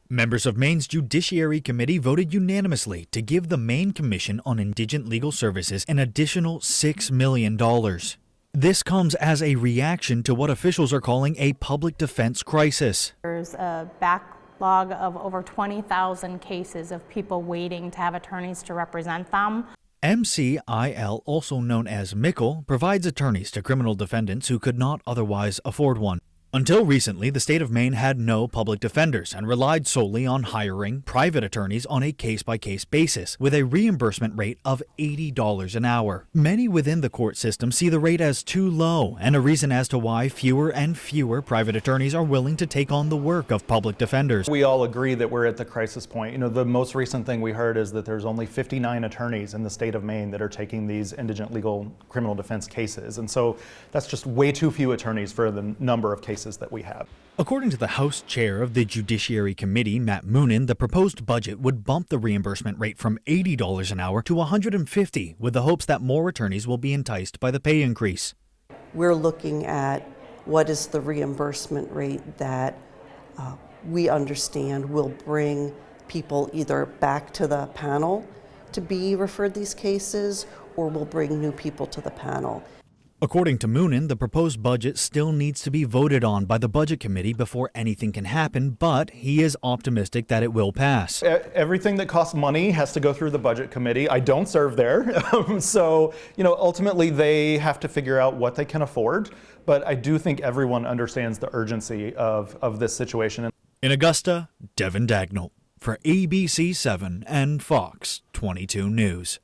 Members of Maine's Judiciary Committee voted unanimously to give the Maine Commission on Indigent Legal Services an additional $6 million. This comes as a reaction to what officials are calling a public defense crisis. There's a backlog of over 20,000 cases of people waiting to have attorneys to represent them. MCIL, also known as MICL, provides attorneys to criminal defendants who could not otherwise afford one. Until recently, the state of Maine had no public defenders and relied solely on hiring private attorneys on a case-by-case basis, with a reimbursement rate of $80 an hour. Many within the court system see the rate as too low, and a reason as to why fewer and fewer private attorneys are willing to take on the work of public defenders. We all agree that we're at the crisis point. You know, the most recent thing we heard is that there's only 59 attorneys in the state of Maine that are taking these indigent legal criminal defense cases, and so that's just way too few attorneys for the number of cases that we have. According to the House Chair of the Judiciary Committee, Matt Moonen, the proposed budget would bump the reimbursement rate from $80 an hour to $150, with the hopes that more attorneys will be enticed by the pay increase. We're looking at what is the reimbursement rate that we understand will bring people either back to the panel to be referred these cases, or will bring new people to the panel. According to Moonen, the proposed budget still needs to be voted on by the Budget Committee before anything can happen, but he is optimistic that it will pass. Everything that costs money has to go through the Budget Committee. I don't serve there, so ultimately they have to figure out what they can afford, but I do think everyone understands the urgency of this situation. In Augusta, Devin Dagnall for ABC 7 and Fox 22 News.